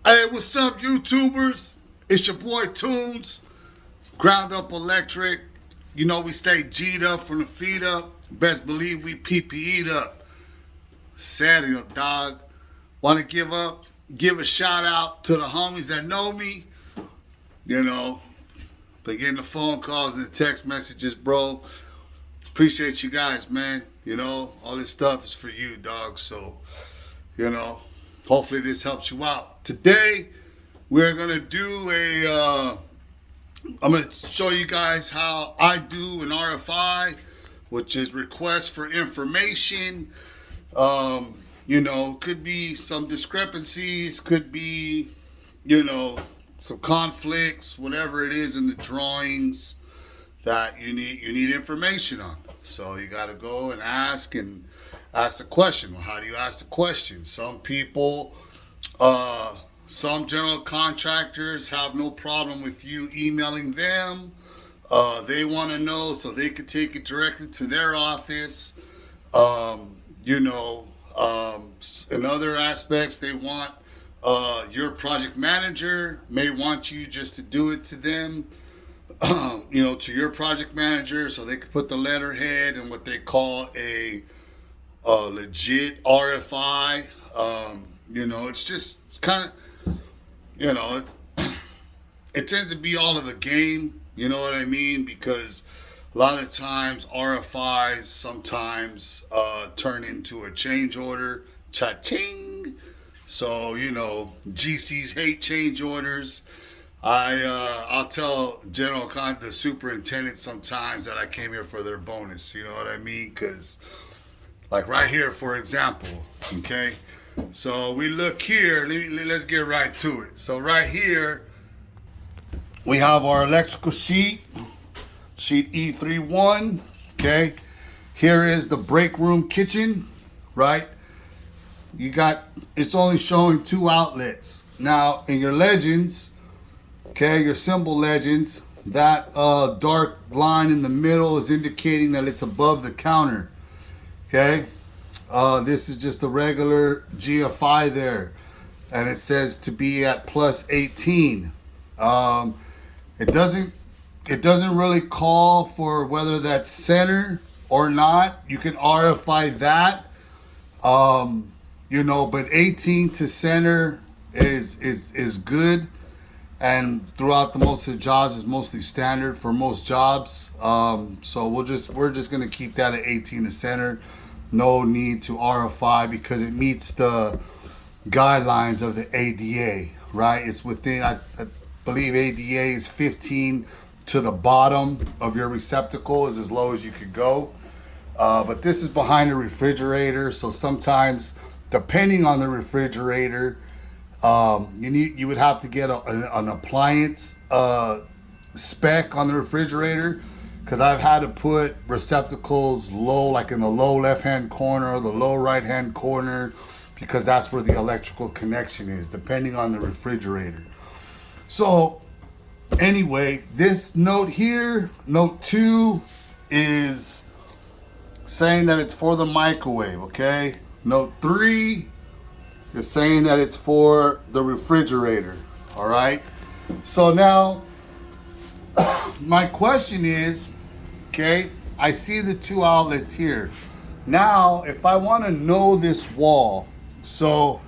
Hey, what's up, YouTubers? It's your boy Tunes, Ground Up Electric. You know we stay G'd up from the feet up. Best believe we PPE'd up. Serio, dog. Want to give a shout out to the homies that know me. You know, been getting the phone calls and the text messages, bro. Appreciate you guys, man. You know, all this stuff is for you, dog. So, you know, hopefully this helps you out. Today, we're going to do I'm going to show you guys how I do an RFI, which is request for information. You know, could be some discrepancies, could be, you know, some conflicts, whatever it is in the drawings that you need information on. So you got to go and ask the question. Well, how do you ask the question? Some people, some general contractors have no problem with you emailing them. They want to know so they could take it directly to their office. You know, in other aspects, they want your project manager may want you just to do it to them. You know, to your project manager, so they could put the letterhead and what they call a legit RFI. You know, it's kind of, you know, it tends to be all of a game. You know what I mean? Because a lot of the times RFIs sometimes turn into a change order. Cha-ching! So, you know, GCs hate change orders. I'll tell the superintendent sometimes that I came here for their bonus. You know what I mean? Because, like right here, for example, okay. So we look here. Let's get right to it. So right here, we have our electrical sheet E31. Okay. Here is the break room kitchen. Right. It's only showing 2 outlets. Now in your legends. Okay, your symbol legends, that dark line in the middle is indicating that it's above the counter. Okay, this is just a regular GFI there, and it says to be at plus 18. It doesn't really call for whether that's center or not. You can RFI that, you know, but 18 to center is good. And throughout the most of the jobs is mostly standard for most jobs. So we're just gonna keep that at 18 to center. No need to RFI because it meets the guidelines of the ADA, right? It's within, I believe ADA is 15 to the bottom of your receptacle is as low as you could go. But this is behind the refrigerator, so sometimes depending on the refrigerator, you would have to get an appliance spec on the refrigerator, because I've had to put receptacles low, like in the low left hand corner or the low right hand corner, because that's where the electrical connection is, depending on the refrigerator. So anyway, this note here, note 2, is saying that it's for the microwave. Okay, note 3 is saying that it's for the refrigerator. All right. So now my question is, okay, I see the 2 outlets here. Now, if I want to know this wall, so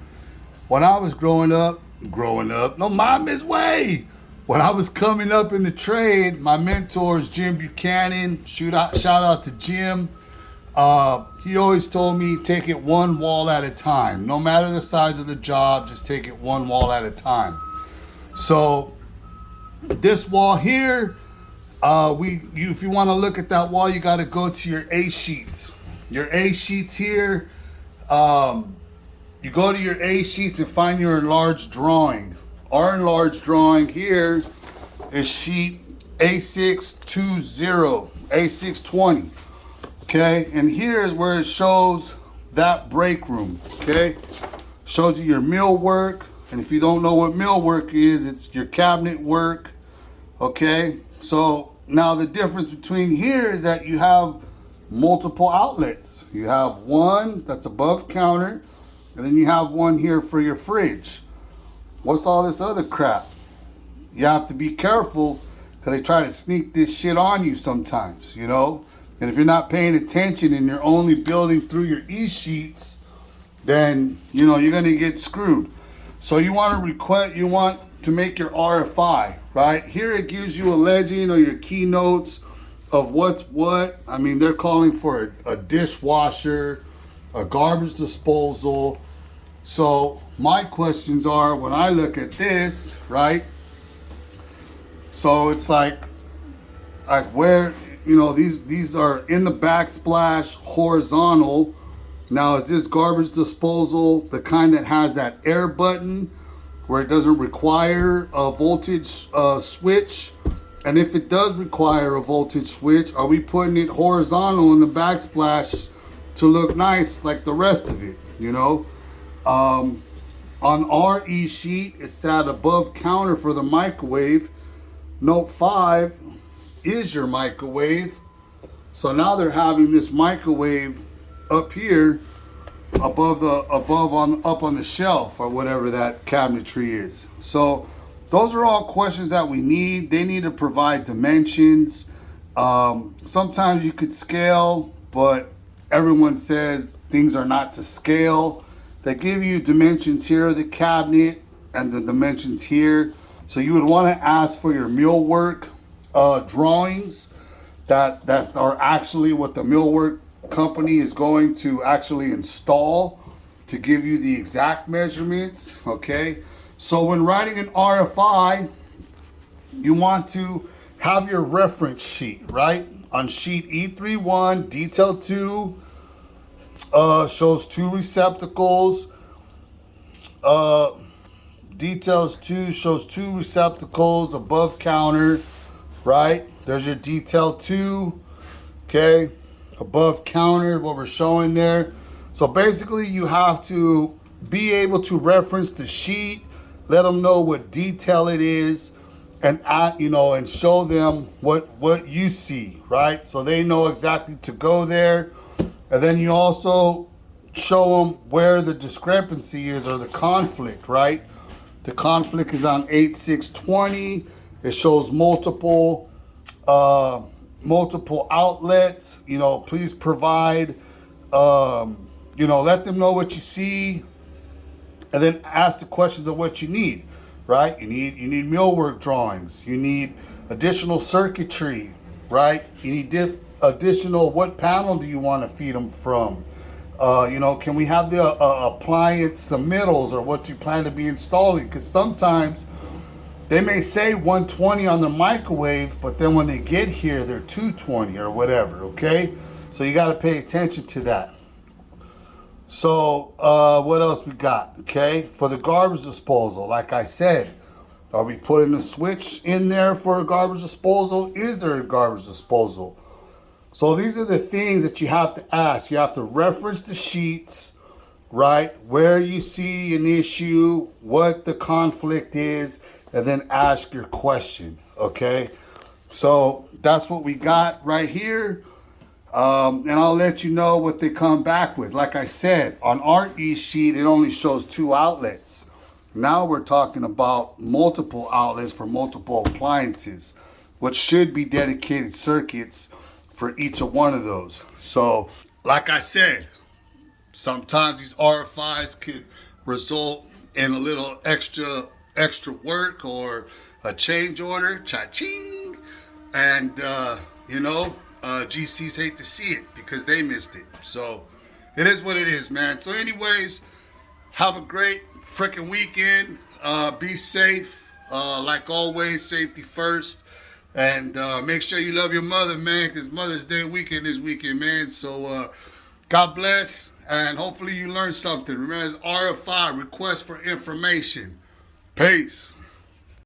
when I was growing up, no, mom is way. When I was coming up in the trade, my mentor is Jim Buchanan. Shout out to Jim. He always told me, take it 1 wall at a time. No matter the size of the job, just take it 1 wall at a time. So this wall here, if you want to look at that wall, you got to go to your A sheets. Your A sheets here, you go to your A sheets and find your enlarged drawing. Our enlarged drawing here is sheet A620, A620. Okay, and here's where it shows that break room. Okay, shows you your mill work, and if you don't know what mill work is, it's your cabinet work. Okay, so now the difference between here is that you have multiple outlets. You have one that's above counter, and then you have one here for your fridge. What's all this other crap? You have to be careful because they try to sneak this shit on you sometimes, you know? And if you're not paying attention and you're only building through your e-sheets, then, you know, you're going to get screwed. So you want to make your RFI, right? Here it gives you a legend or your keynotes of what's what. I mean, they're calling for a dishwasher, a garbage disposal. So my questions are, when I look at this, right? So it's like where, you know, these are in the backsplash, horizontal. Now, is this garbage disposal the kind that has that air button where it doesn't require a voltage switch? And if it does require a voltage switch, are we putting it horizontal in the backsplash to look nice like the rest of it, you know? On our e-sheet, it's at above counter for the microwave. Note 5 is your microwave. So now they're having this microwave up here up on the shelf or whatever that cabinetry is. So those are all questions that we need. They need to provide dimensions. Sometimes you could scale, but everyone says things are not to scale. They give you dimensions here of the cabinet and the dimensions here. So you would want to ask for your millwork drawings that are actually what the millwork company is going to actually install to give you the exact measurements. Okay, so when writing an RFI, you want to have your reference sheet, right? On sheet E31, detail 2 shows 2 receptacles. Details 2 shows 2 receptacles above counter, right? There's your detail 2, okay? Above counter, what we're showing there. So basically you have to be able to reference the sheet, let them know what detail it is, and and show them what you see, right? So they know exactly to go there. And then you also show them where the discrepancy is or the conflict, right? The conflict is on 8620. It shows multiple outlets. You know, please provide, let them know what you see, and then ask the questions of what you need, right? You need millwork drawings. You need additional circuitry, right? You need additional, what panel do you want to feed them from? Can we have the appliance submittals or what you plan to be installing? Because sometimes they may say 120 on the microwave, but then when they get here, they're 220 or whatever, okay? So you got to pay attention to that. So what else we got, okay? For the garbage disposal, like I said, are we putting a switch in there for a garbage disposal? Is there a garbage disposal? So these are the things that you have to ask. You have to reference the sheets, right? Where you see an issue, what the conflict is, and then ask your question, okay? So that's what we got right here. And I'll let you know what they come back with. Like I said, on our e-sheet, it only shows 2 outlets. Now we're talking about multiple outlets for multiple appliances, which should be dedicated circuits for each of one of those. So, like I said, sometimes these RFIs could result in a little extra work or a change order, cha-ching, and GCs hate to see it because they missed it. So it is what it is, man. So anyways, have a great freaking weekend. Be safe. Like always, safety first. And make sure you love your mother, man, because Mother's Day weekend this weekend, man. So God bless, and hopefully you learned something. Remember, it's RFI, Request for Information. Peace.